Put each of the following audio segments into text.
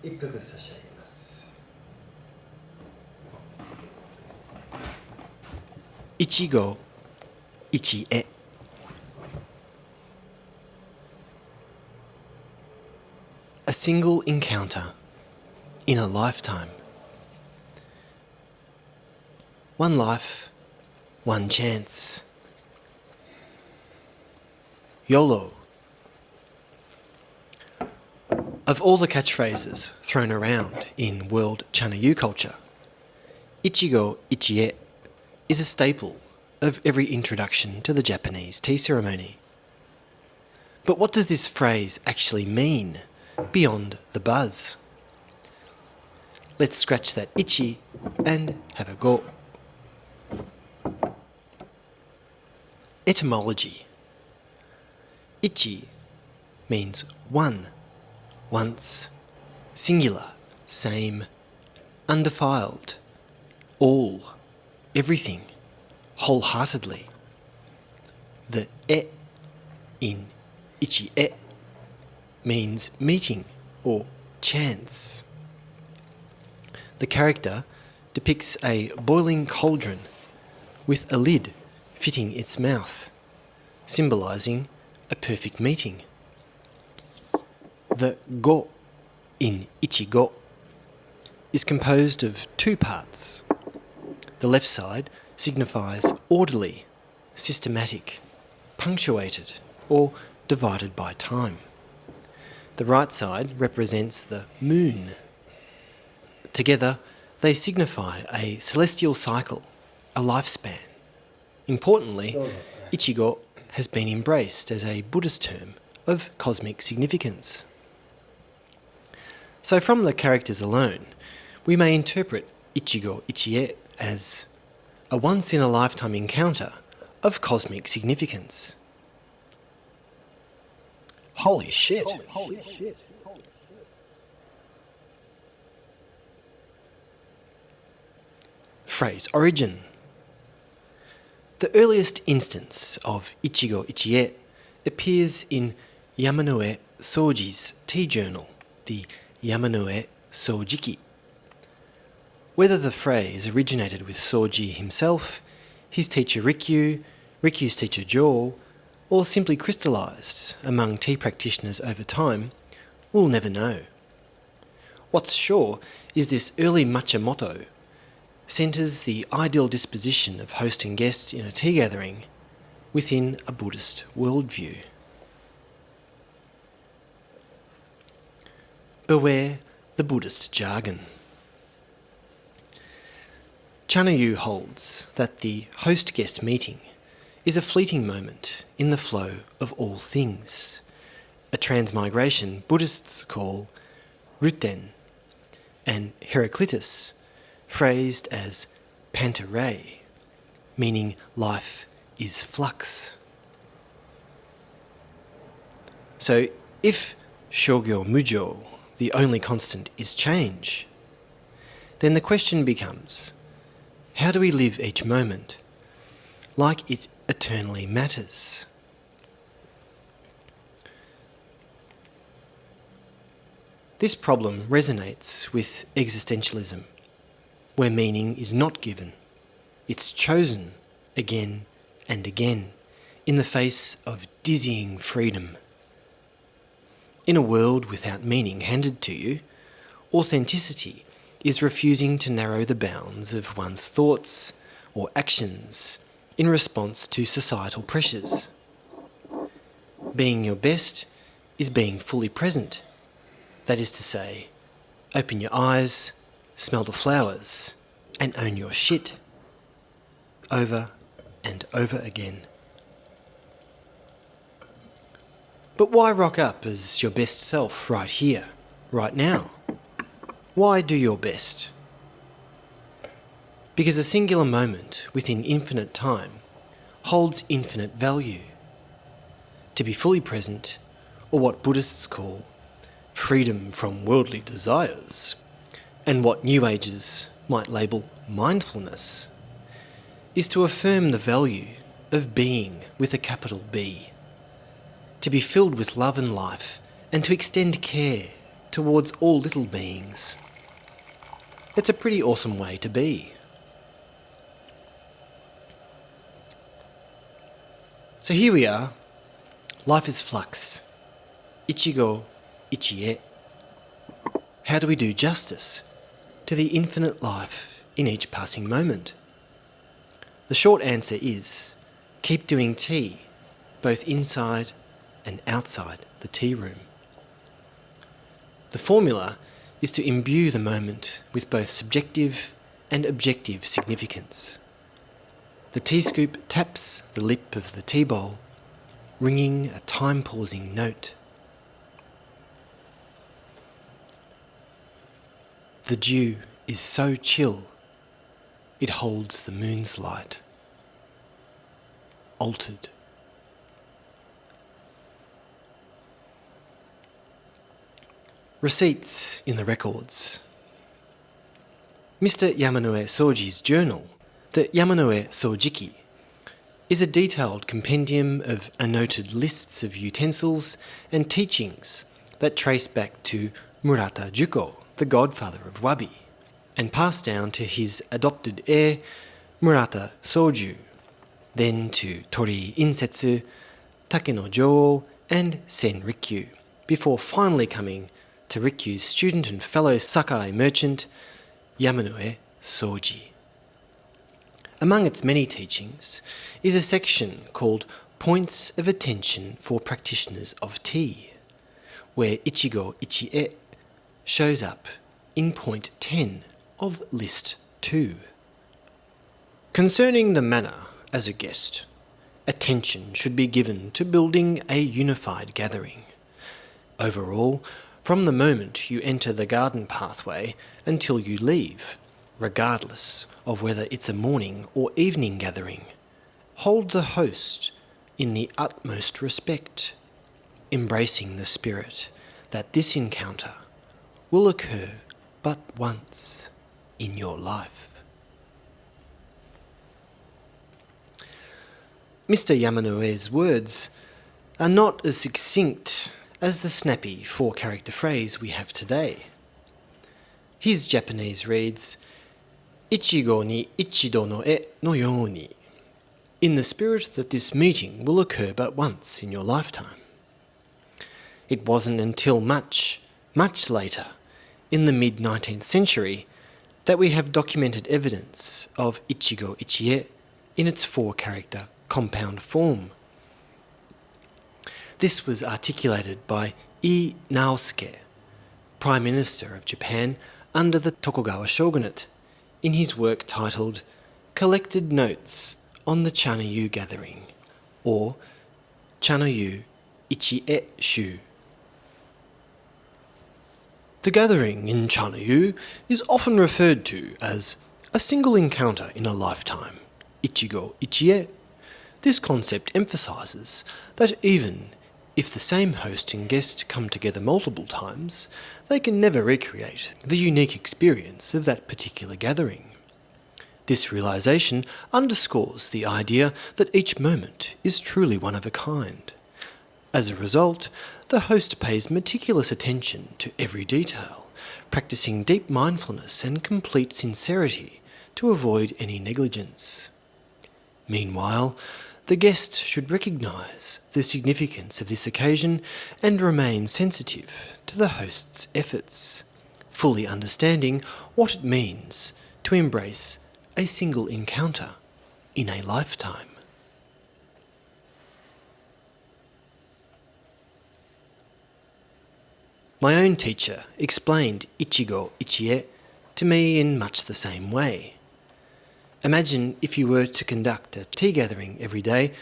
一服差し上げます。ichi-go, ichi-e. A single encounter in a lifetime. One life, one chance. YOLO. Of all the catchphrases thrown around in world Chanoyu culture, ichi-go, ichi-e is a staple of every introduction to the Japanese tea ceremony. But what does this phrase actually mean beyond the buzz? Let's scratch that ichi and have a go. Etymology. Ichi means one, once, singular, same, undefiled, all, everything, wholeheartedly. The e in ichi-e means meeting or chance. The character depicts a boiling cauldron with a lid fitting its mouth, symbolising a perfect meeting. The go in ichi-go is composed of two parts. The left side signifies orderly, systematic, punctuated, or divided by time. The right side represents the moon. Together, they signify a celestial cycle, a lifespan. Importantly, ichi-go has been embraced as a Buddhist term of cosmic significance. So from the characters alone, we may interpret ichi-go, ichi-e as a once-in-a-lifetime encounter of cosmic significance. Holy shit! Phrase origin. The earliest instance of ichi-go, ichi-e appears in Yamanoue Sōji's tea journal, the Yamanoue Sōji-ki. Whether the phrase originated with Sōji himself, his teacher Rikyū, Rikyū's teacher Jōō, or simply crystallised among tea practitioners over time, we'll never know. What's sure is this early matcha motto centres the ideal disposition of host and guest in a tea gathering within a Buddhist worldview. Beware the Buddhist jargon. Chanoyu holds that the host-guest meeting is a fleeting moment in the flow of all things, a transmigration Buddhists call Ruten, and Heraclitus phrased as Panta rhei, meaning life is flux. So if Shogyō mujō, the only constant, is change, then the question becomes, how do we live each moment like it eternally matters? This problem resonates with existentialism, where meaning is not given, it's chosen again and again in the face of dizzying freedom. In a world without meaning handed to you, authenticity is refusing to narrow the bounds of one's thoughts or actions in response to societal pressures. Being your best is being fully present. That is to say, open your eyes, smell the flowers, and own your shit. Over and over again. But why rock up as your best self right here, right now? Why do your best? Because a singular moment within infinite time holds infinite value. To be fully present, or what Buddhists call freedom from worldly desires, and what New Agers might label mindfulness, is to affirm the value of being with a capital B, to be filled with love and life, and to extend care towards all little beings. It's a pretty awesome way to be. So here we are. Life is flux. Ichi-go, Ichi-e. How do we do justice to the infinite life in each passing moment? The short answer is, keep doing tea, both inside and outside the tea room. The formula is to imbue the moment with both subjective and objective significance. The tea scoop taps the lip of the tea bowl, ringing a time-pausing note. The dew is so chill, it holds the moon's light. Altered. Receipts in the records. Mr. Yamanoue Sōji's journal, the Yamanoue Sōji-ki, is a detailed compendium of annotated lists of utensils and teachings that trace back to Murata Jukō, the godfather of wabi, and passed down to his adopted heir, Murata Sōju, then to Torii Insetsu, Takeno Jōō, and Sen Rikyū, before finally coming to Rikyū's student and fellow Sakai merchant, Yamanoue Sōji. Among its many teachings is a section called Points of Attention for Practitioners of Tea, where ichi-go, ichi-e shows up in point 10 of list 2. Concerning the manner as a guest, attention should be given to building a unified gathering. Overall, from the moment you enter the garden pathway until you leave, regardless of whether it's a morning or evening gathering, hold the host in the utmost respect, embracing the spirit that this encounter will occur but once in your life. Mr. Yamanoue's words are not as succinct as the snappy 4-character phrase we have today. His Japanese reads, Ichi-go ni ichido no e no yōni, in the spirit that this meeting will occur but once in your lifetime. It wasn't until much, much later, in the mid-19th century, that we have documented evidence of ichi-go, ichi-e in its 4-character compound form. This was articulated by Naosuke, Prime Minister of Japan under the Tokugawa shogunate, in his work titled Collected Notes on the Chanoyu Gathering, or Chanoyu Ichi-e Shū. The gathering in Chanoyu is often referred to as a single encounter in a lifetime, ichi-go, ichi-e. This concept emphasises that even if the same host and guest come together multiple times, they can never recreate the unique experience of that particular gathering. This realisation underscores the idea that each moment is truly one of a kind. As a result, the host pays meticulous attention to every detail, practicing deep mindfulness and complete sincerity to avoid any negligence. Meanwhile, the guest should recognise the significance of this occasion and remain sensitive to the host's efforts, fully understanding what it means to embrace a single encounter in a lifetime. My own teacher explained ichi-go, ichi-e to me in much the same way. Imagine if you were to conduct a tea gathering every day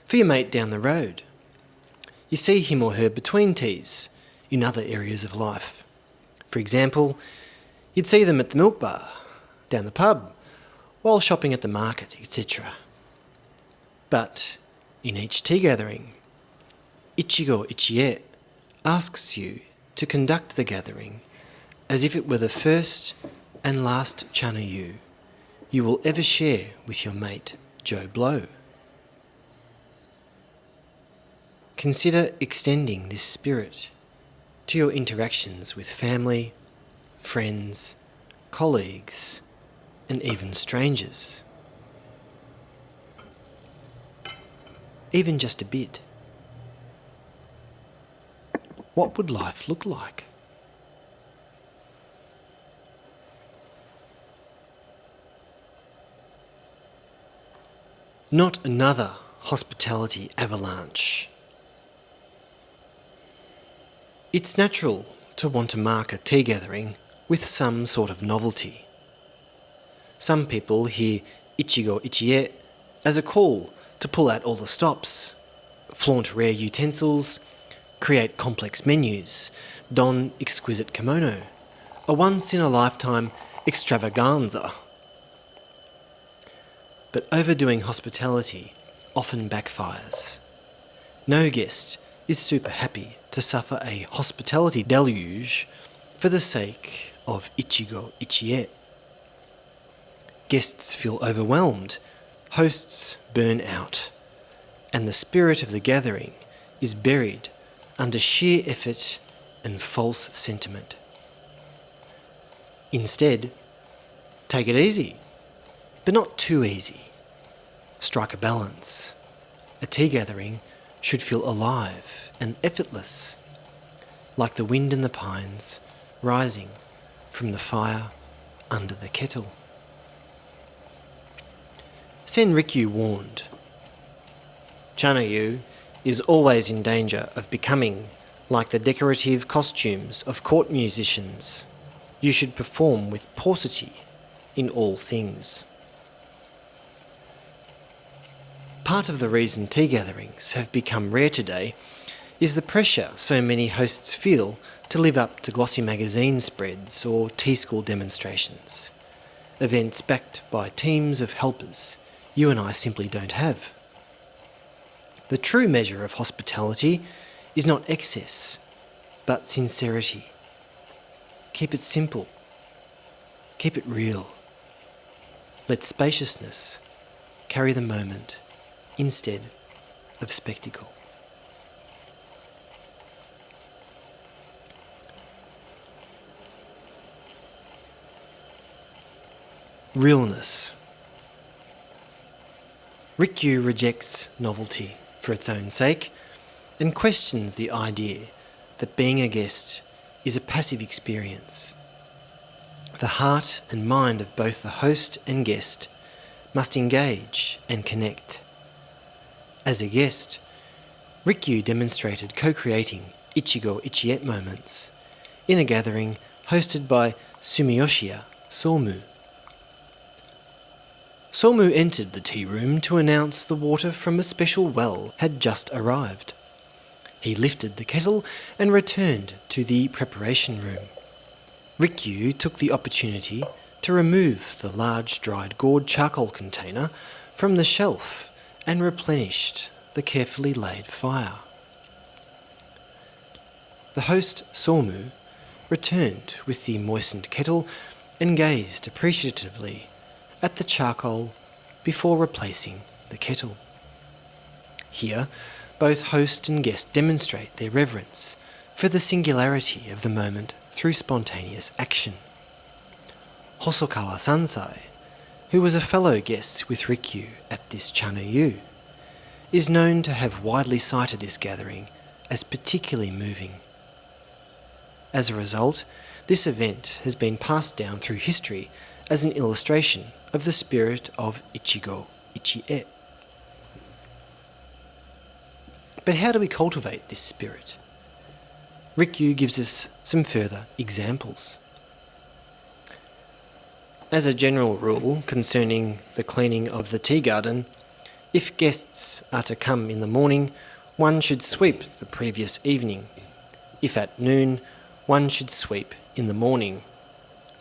for your mate down the road. You see him or her between teas in other areas of life. For example, you'd see them at the milk bar, down the pub, while shopping at the market, etc. But in each tea gathering, ichi-go, ichi-e asks you to conduct the gathering as if it were the first and last Chanoyu you will ever share with your mate, Joe Blow. Consider extending this spirit to your interactions with family, friends, colleagues, and even strangers. Even just a bit. What would life look like? Not another hospitality avalanche. It's natural to want to mark a tea gathering with some sort of novelty. Some people hear ichi-go, ichi-e as a call to pull out all the stops, flaunt rare utensils, create complex menus, don exquisite kimono, a once-in-a-lifetime extravaganza. But overdoing hospitality often backfires. No guest is super happy to suffer a hospitality deluge for the sake of ichi-go, ichi-e. Guests feel overwhelmed, hosts burn out, and the spirit of the gathering is buried under sheer effort and false sentiment. Instead, take it easy, but not too easy. Strike a balance. A tea gathering should feel alive and effortless, like the wind in the pines rising from the fire under the kettle. Sen Rikyū warned, Chanoyu is always in danger of becoming like the decorative costumes of court musicians. You should perform with paucity in all things. Part of the reason tea gatherings have become rare today is the pressure so many hosts feel to live up to glossy magazine spreads or tea school demonstrations, events backed by teams of helpers you and I simply don't have. The true measure of hospitality is not excess, but sincerity. Keep it simple. Keep it real. Let spaciousness carry the moment instead of spectacle. Realness. Rikyū rejects novelty for its own sake and questions the idea that being a guest is a passive experience. The heart and mind of both the host and guest must engage and connect. As a guest, Rikyū demonstrated co-creating ichi-go, ichi-e moments in a gathering hosted by Sumiyoshi Somu. Somu entered the tea room to announce the water from a special well had just arrived. He lifted the kettle and returned to the preparation room. Rikyū took the opportunity to remove the large dried gourd charcoal container from the shelf and replenished the carefully laid fire. The host, Somu, returned with the moistened kettle and gazed appreciatively at the charcoal before replacing the kettle. Here, both host and guest demonstrate their reverence for the singularity of the moment through spontaneous action. Hosokawa Sansai, who was a fellow guest with Rikyū at this Chanoyu, is known to have widely cited this gathering as particularly moving. As a result, this event has been passed down through history as an illustration of the spirit of ichi-go, ichi-e. But how do we cultivate this spirit? Rikyū gives us some further examples. As a general rule concerning the cleaning of the tea garden, if guests are to come in the morning, one should sweep the previous evening. If at noon, one should sweep in the morning.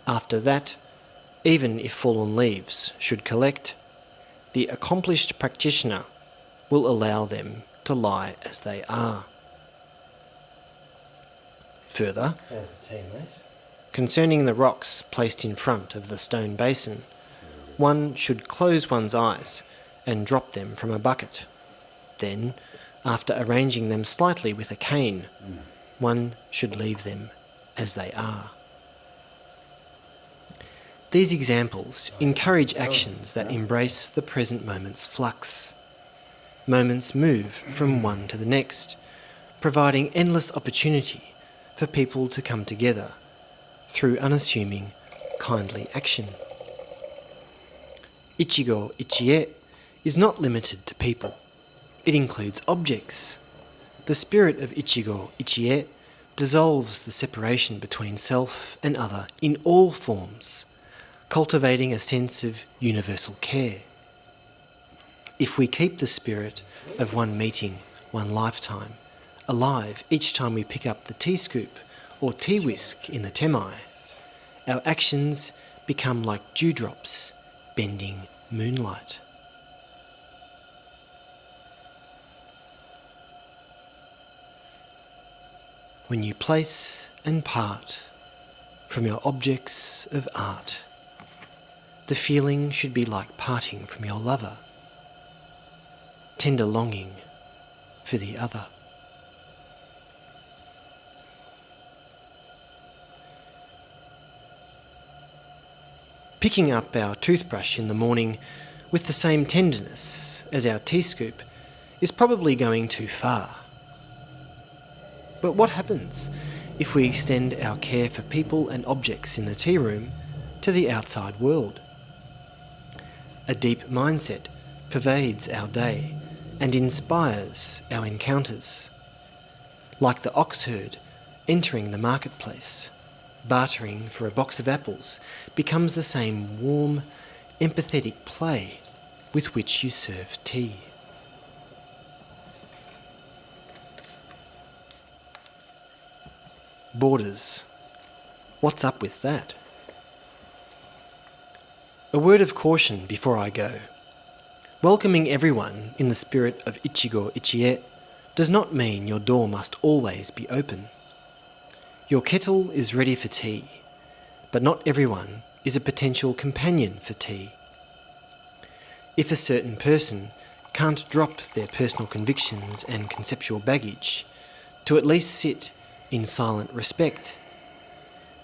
After that, even if fallen leaves should collect, the accomplished practitioner will allow them to lie as they are. Further, concerning the rocks placed in front of the stone basin, one should close one's eyes and drop them from a bucket. Then, after arranging them slightly with a cane, one should leave them as they are. These examples encourage actions that embrace the present moment's flux. Moments move from one to the next, providing endless opportunity for people to come together through unassuming, kindly action. Ichi-go, Ichi-e is not limited to people. It includes objects. The spirit of Ichi-go, Ichi-e dissolves the separation between self and other in all forms, cultivating a sense of universal care. If we keep the spirit of one meeting, one lifetime, alive each time we pick up the tea scoop or tea whisk in the temai, our actions become like dewdrops bending moonlight. When you place and part from your objects of art, the feeling should be like parting from your lover, tender longing for the other. Picking up our toothbrush in the morning with the same tenderness as our tea scoop is probably going too far. But what happens if we extend our care for people and objects in the tea room to the outside world? A deep mindset pervades our day and inspires our encounters. Like the ox herd entering the marketplace, bartering for a box of apples becomes the same warm, empathetic play with which you serve tea. Borders. What's up with that? A word of caution before I go. Welcoming everyone in the spirit of Ichi-go, Ichi-e does not mean your door must always be open. Your kettle is ready for tea, but not everyone is a potential companion for tea. If a certain person can't drop their personal convictions and conceptual baggage to at least sit in silent respect,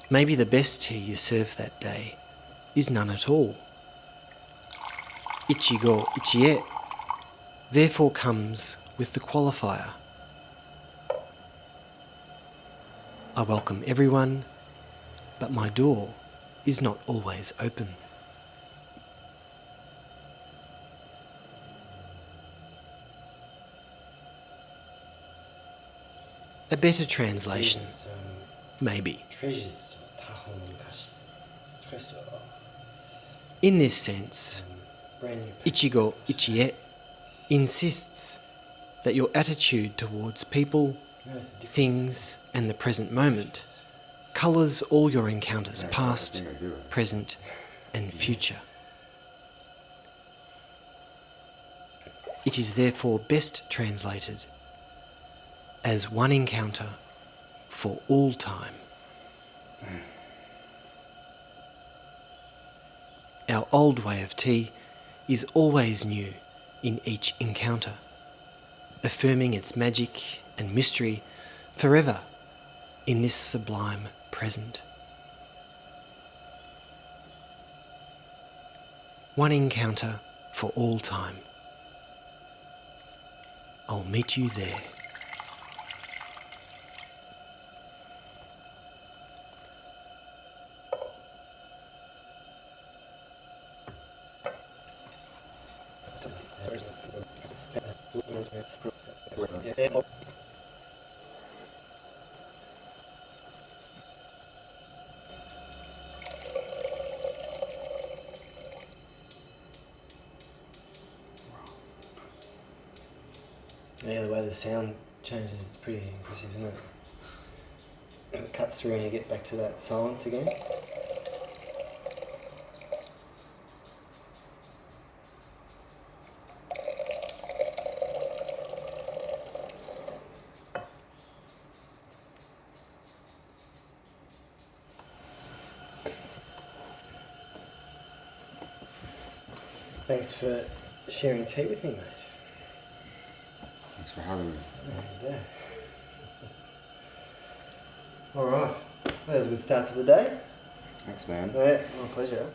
maybe the best tea you serve that day is none at all. Ichi-go, Ichi-e therefore comes with the qualifier. I welcome everyone, but my door is not always open. A better translation, maybe. In this sense, Ichi-go, Ichi-e insists that your attitude towards people, things, and the present moment colours all your encounters past, present, and future. It is therefore best translated as one encounter for all time. Our old way of tea is always new in each encounter, affirming its magic and mystery forever in this sublime present. One encounter for all time. I'll meet you there. Yeah, the way the sound changes is pretty impressive, isn't it? It cuts through and you get back to that silence again. Thanks for sharing tea with me, mate. Thanks for having me. Yeah. All right. That was a good start to the day. Thanks, man. Yeah, my pleasure.